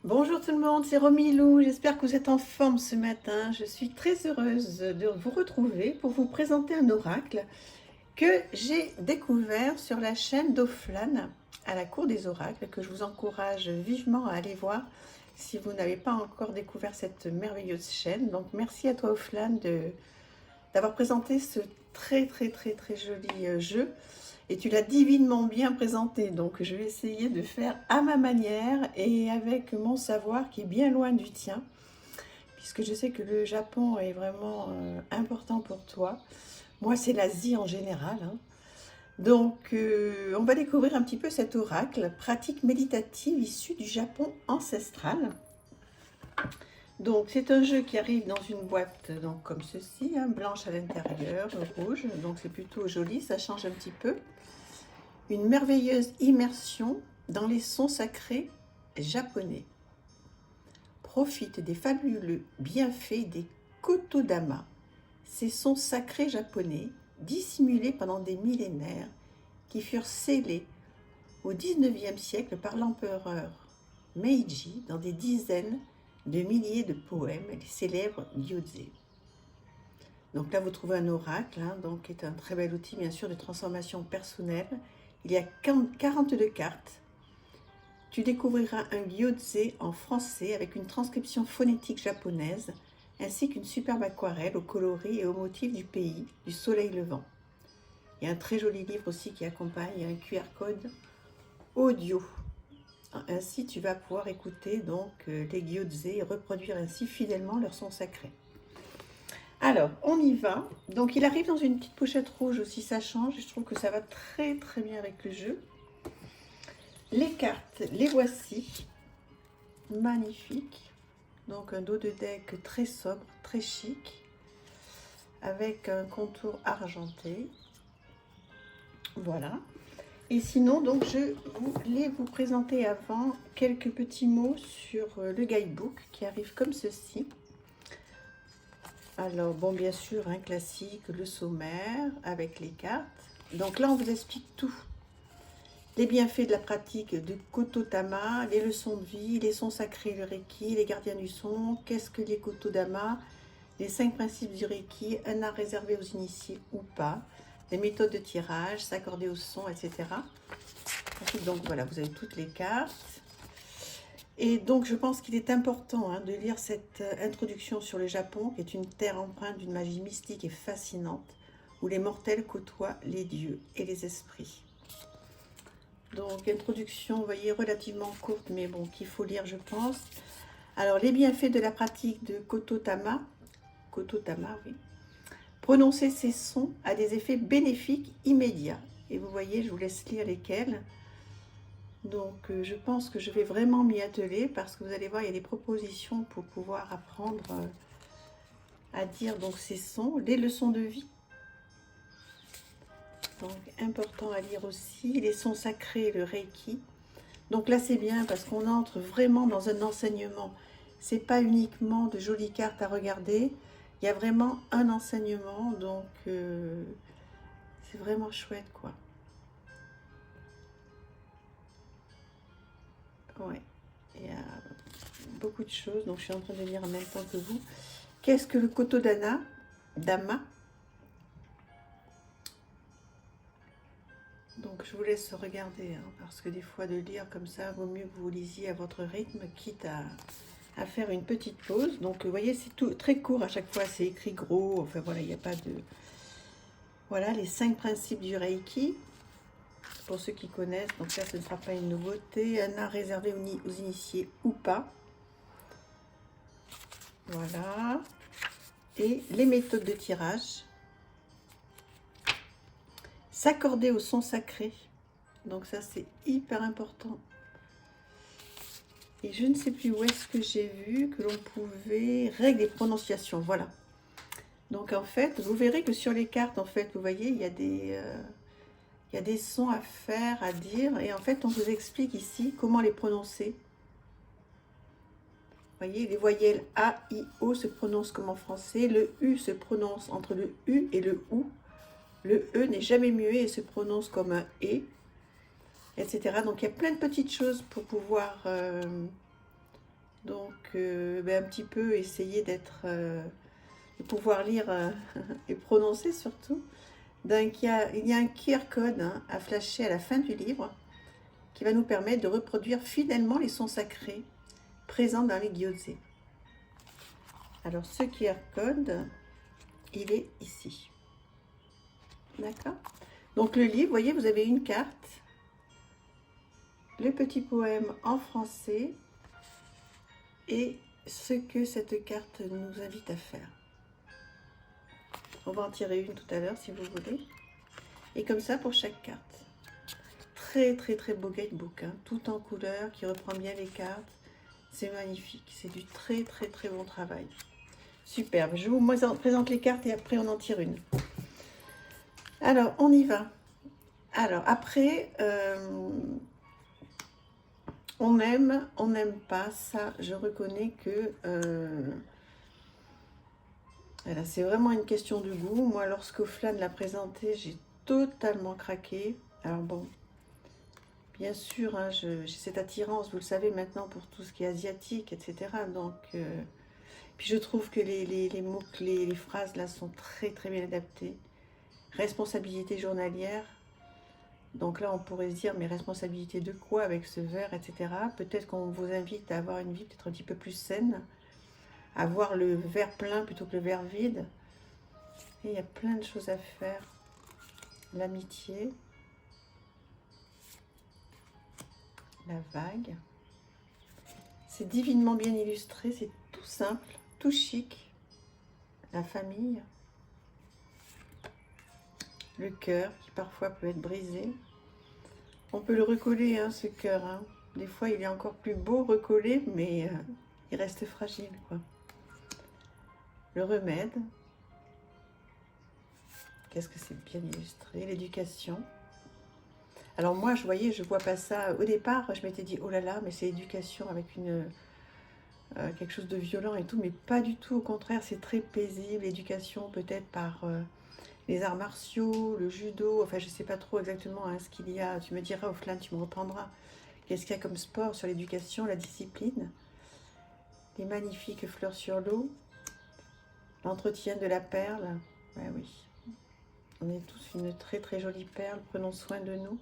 Bonjour tout le monde, c'est Romilou, j'espère que vous êtes en forme ce matin. Je suis très heureuse de vous retrouver pour vous présenter un oracle que j'ai découvert sur la chaîne d'Oflan à la Cour des Oracles, que je vous encourage vivement à aller voir si vous n'avez pas encore découvert cette merveilleuse chaîne. Donc merci à toi Oflan d'avoir présenté ce très joli jeu. Et tu l'as divinement bien présenté, donc je vais essayer de faire à ma manière et avec mon savoir qui est bien loin du tien, puisque je sais que le Japon est vraiment important pour toi. Moi, c'est l'Asie en général, hein. Donc, on va découvrir un petit peu cet oracle, pratique méditative issue du Japon ancestral. Donc, c'est un jeu qui arrive dans une boîte donc comme ceci, hein, blanche à l'intérieur, rouge. Donc, c'est plutôt joli, ça change un petit peu. Une merveilleuse immersion dans les sons sacrés japonais. Profite des fabuleux bienfaits des kotodama, ces sons sacrés japonais dissimulés pendant des millénaires qui furent scellés au XIXe siècle par l'empereur Meiji dans des dizaines de milliers de poèmes, les célèbres gyozé. Donc là, vous trouvez un oracle, hein, donc, qui est un très bel outil, bien sûr, de transformation personnelle. Il y a 42 cartes. Tu découvriras un gyozé en français avec une transcription phonétique japonaise, ainsi qu'une superbe aquarelle aux coloris et aux motifs du pays, du soleil levant. Il y a un très joli livre aussi qui accompagne un QR code audio. Ainsi, tu vas pouvoir écouter donc les gyozé et reproduire ainsi fidèlement leur son sacré. Alors, on y va. Donc, il arrive dans une petite pochette rouge aussi, ça change. Je trouve que ça va très bien avec le jeu. Les cartes, les voici. Magnifique. Donc, un dos de deck très sobre, très chic, avec un contour argenté. Voilà. Et sinon, donc, je voulais vous présenter avant quelques petits mots sur le guidebook qui arrive comme ceci. Alors, bon, bien sûr, un classique, le sommaire avec les cartes. Donc là, on vous explique tout. Les bienfaits de la pratique de Kotodama, les leçons de vie, les sons sacrés, le Reiki, les gardiens du son, qu'est-ce que les Kotodama, les 5 principes du Reiki, un art réservé aux initiés ou pas, les méthodes de tirage, s'accorder au son, etc. Ensuite, donc voilà, vous avez toutes les cartes. Et donc, je pense qu'il est important de lire cette introduction sur le Japon, qui est une terre empreinte d'une magie mystique et fascinante, où les mortels côtoient les dieux et les esprits. Donc, introduction, vous voyez, relativement courte, mais bon, qu'il faut lire, je pense. Alors, les bienfaits de la pratique de Kotodama, oui. Prononcer ces sons a des effets bénéfiques immédiats. Et vous voyez, je vous laisse lire lesquels. Donc, je pense que je vais vraiment m'y atteler parce que vous allez voir, il y a des propositions pour pouvoir apprendre à dire donc ces sons. Les leçons de vie. Donc, important à lire aussi. Les sons sacrés, le Reiki. Donc là, c'est bien parce qu'on entre vraiment dans un enseignement. C'est pas uniquement de jolies cartes à regarder. Il y a vraiment un enseignement. Donc, c'est vraiment chouette, quoi. Ouais. Il y a beaucoup de choses. Donc, je suis en train de lire en même temps que vous. Qu'est-ce que le Kotodama Dama. Donc, je vous laisse regarder, hein, parce que des fois, de lire comme ça, vaut mieux que vous lisiez à votre rythme, quitte à faire une petite pause. Donc, vous voyez, c'est tout très court à chaque fois, c'est écrit gros. Enfin, voilà, il n'y a pas de... Voilà, les 5 principes du Reiki, pour ceux qui connaissent. Donc là, ce ne sera pas une nouveauté. Un art réservé aux initiés ou pas. Voilà. Et les méthodes de tirage. S'accorder au son sacré. Donc ça, c'est hyper important. Et je ne sais plus où est-ce que j'ai vu que l'on pouvait... Règles et prononciations, voilà. Donc en fait, vous verrez que sur les cartes, en fait, vous voyez, il y a des sons à faire, à dire. Et en fait, on vous explique ici comment les prononcer. Vous voyez, les voyelles A, I, O se prononcent comme en français. Le U se prononce entre le U et le OU. Le E n'est jamais muet et se prononce comme un E, etc. Donc, il y a plein de petites choses pour pouvoir Donc, un petit peu essayer d'être, de pouvoir lire et prononcer surtout. Donc, il y a un QR code hein, à flasher à la fin du livre qui va nous permettre de reproduire fidèlement les sons sacrés présents dans les gyozé. Alors, ce QR code, il est ici. D'accord? Donc, le livre, vous voyez, vous avez une carte, le petit poème en français et ce que cette carte nous invite à faire. On va en tirer une tout à l'heure si vous voulez. Et comme ça pour chaque carte. Très très très beau guidebook, hein, tout en couleur, qui reprend bien les cartes. C'est magnifique, c'est du très très très bon travail. Superbe, je vous présente les cartes et après on en tire une. Alors, on y va. Alors, après, on n'aime pas, ça, je reconnais que... voilà, c'est vraiment une question de goût. Moi, lorsqu'Oflan l'a présenté, j'ai totalement craqué. Alors bon, bien sûr, hein, j'ai cette attirance, vous le savez maintenant, pour tout ce qui est asiatique, etc. Donc, puis je trouve que les mots-clés, les phrases là sont très très bien adaptées. Responsabilité journalière. Donc là, on pourrait se dire, mais responsabilité de quoi avec ce verre, etc. Peut-être qu'on vous invite à avoir une vie peut-être un petit peu plus saine, à voir le verre plein plutôt que le verre vide. Et il y a plein de choses à faire. L'amitié, la vague. C'est divinement bien illustré, c'est tout simple, tout chic. La famille, le cœur qui parfois peut être brisé. On peut le recoller, hein, ce cœur. Hein. Des fois, il est encore plus beau recollé, mais il reste fragile, quoi. Le remède. Qu'est-ce que c'est bien illustré. L'éducation. Alors moi, je vois pas ça. Au départ, je m'étais dit, oh là là, mais c'est éducation avec quelque chose de violent et tout, mais pas du tout. Au contraire, c'est très paisible. Éducation peut-être par les arts martiaux, le judo. Enfin, je sais pas trop exactement hein, ce qu'il y a. Tu me diras, Oflan, tu me reprendras. Qu'est-ce qu'il y a comme sport sur l'éducation, la discipline, les magnifiques fleurs sur l'eau, l'entretien de la perle. Ouais, oui, on est tous une très très jolie perle. Prenons soin de nous.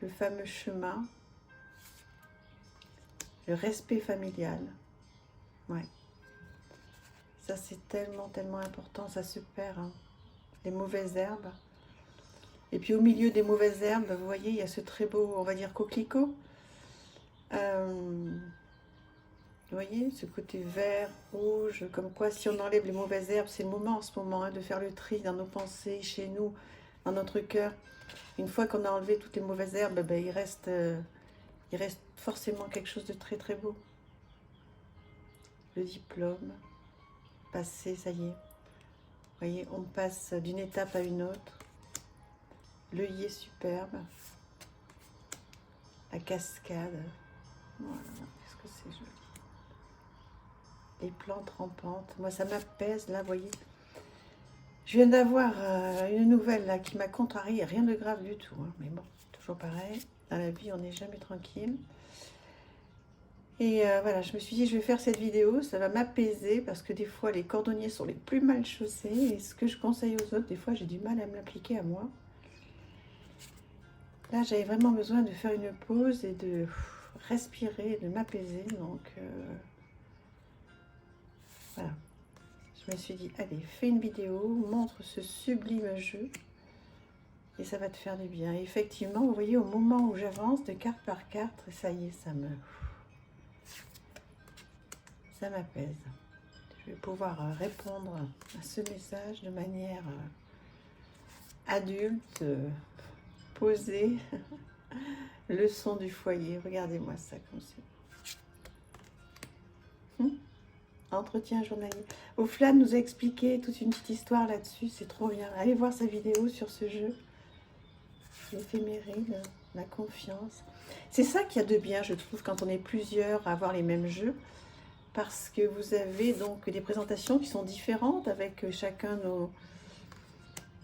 Le fameux chemin, le respect familial. Ouais. Ça, c'est tellement, tellement important. Ça se perd. Hein. Les mauvaises herbes. Et puis, au milieu des mauvaises herbes, vous voyez, il y a ce très beau, on va dire, coquelicot. Vous voyez, ce côté vert, rouge. Comme quoi, si on enlève les mauvaises herbes, c'est le moment en ce moment hein, de faire le tri dans nos pensées, chez nous, dans notre cœur. Une fois qu'on a enlevé toutes les mauvaises herbes, ben, il reste forcément quelque chose de très très beau. Le diplôme, passé, ça y est. Vous voyez, on passe d'une étape à une autre. L'œillet superbe. La cascade. Voilà, qu'est-ce que c'est joli. Les plantes rampantes. Moi, ça m'apaise, là, vous voyez. Je viens d'avoir une nouvelle là qui m'a contrariée. Rien de grave du tout. Hein, mais bon, toujours pareil. Dans la vie, on n'est jamais tranquille. Et voilà, je me suis dit, je vais faire cette vidéo, ça va m'apaiser parce que des fois, les cordonniers sont les plus mal chaussés. Et ce que je conseille aux autres, des fois, j'ai du mal à me l'appliquer à moi. Là, j'avais vraiment besoin de faire une pause et de respirer, de m'apaiser. Donc, voilà. Je me suis dit, allez, fais une vidéo, montre ce sublime jeu. Et ça va te faire du bien. Et effectivement, vous voyez, au moment où j'avance de carte par carte, ça y est, ça m'apaise. Je vais pouvoir répondre à ce message de manière adulte, posée. Leçon du foyer. Regardez-moi ça comme ça. Entretien journalier. Oflan nous a expliqué toute une petite histoire là-dessus. C'est trop bien. Allez voir sa vidéo sur ce jeu. L'éphéméride, la confiance. C'est ça qu'il y a de bien, je trouve, quand on est plusieurs à avoir les mêmes jeux. Parce que vous avez donc des présentations qui sont différentes avec chacun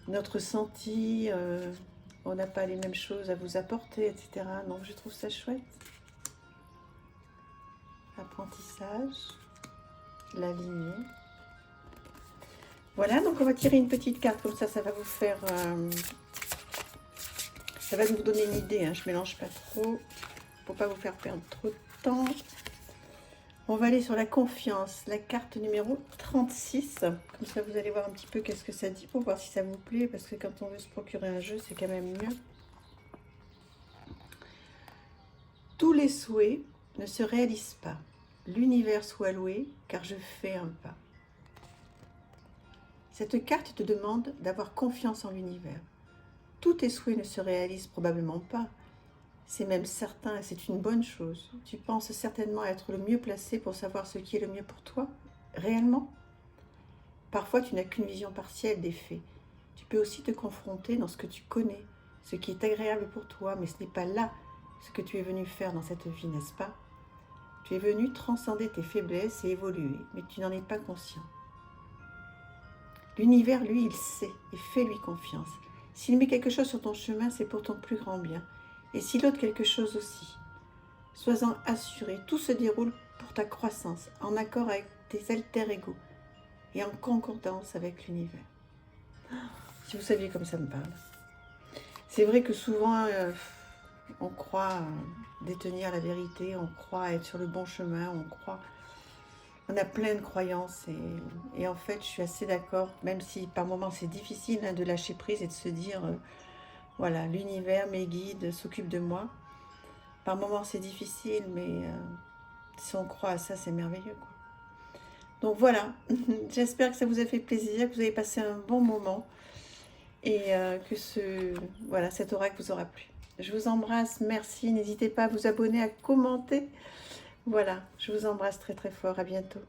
notre ressenti. On n'a pas les mêmes choses à vous apporter, etc. Donc je trouve ça chouette. apprentissage, la lignée. Voilà, donc on va tirer une petite carte, comme ça va vous faire... ça va vous donner une idée, hein. Je mélange pas trop, pour pas vous faire perdre trop de temps. On va aller sur la confiance, la carte numéro 36. Comme ça, vous allez voir un petit peu qu'est-ce que ça dit pour voir si ça vous plaît. Parce que quand on veut se procurer un jeu, c'est quand même mieux. Tous les souhaits ne se réalisent pas. L'univers soit loué, car je fais un pas. Cette carte te demande d'avoir confiance en l'univers. Tous tes souhaits ne se réalisent probablement pas. C'est même certain et c'est une bonne chose. Tu penses certainement être le mieux placé pour savoir ce qui est le mieux pour toi, réellement. Parfois, tu n'as qu'une vision partielle des faits. Tu peux aussi te confronter dans ce que tu connais, ce qui est agréable pour toi, mais ce n'est pas là ce que tu es venu faire dans cette vie, n'est-ce pas? Tu es venu transcender tes faiblesses et évoluer, mais tu n'en es pas conscient. L'univers, lui, il sait et fais-lui confiance. S'il met quelque chose sur ton chemin, c'est pour ton plus grand bien. Et s'il ôte quelque chose aussi, sois-en assuré, tout se déroule pour ta croissance, en accord avec tes alter-ego et en concordance avec l'univers. Si vous saviez comme ça me parle. C'est vrai que souvent, on croit détenir la vérité, on croit être sur le bon chemin, on a plein de croyances et en fait, je suis assez d'accord, même si par moments c'est difficile hein, de lâcher prise et de se dire... voilà, l'univers, mes guides s'occupent de moi. Par moments, c'est difficile, mais si on croit à ça, c'est merveilleux, quoi. Donc voilà, j'espère que ça vous a fait plaisir, que vous avez passé un bon moment et que voilà, cet oracle vous aura plu. Je vous embrasse, merci. N'hésitez pas à vous abonner, à commenter. Voilà, je vous embrasse très très fort. À bientôt.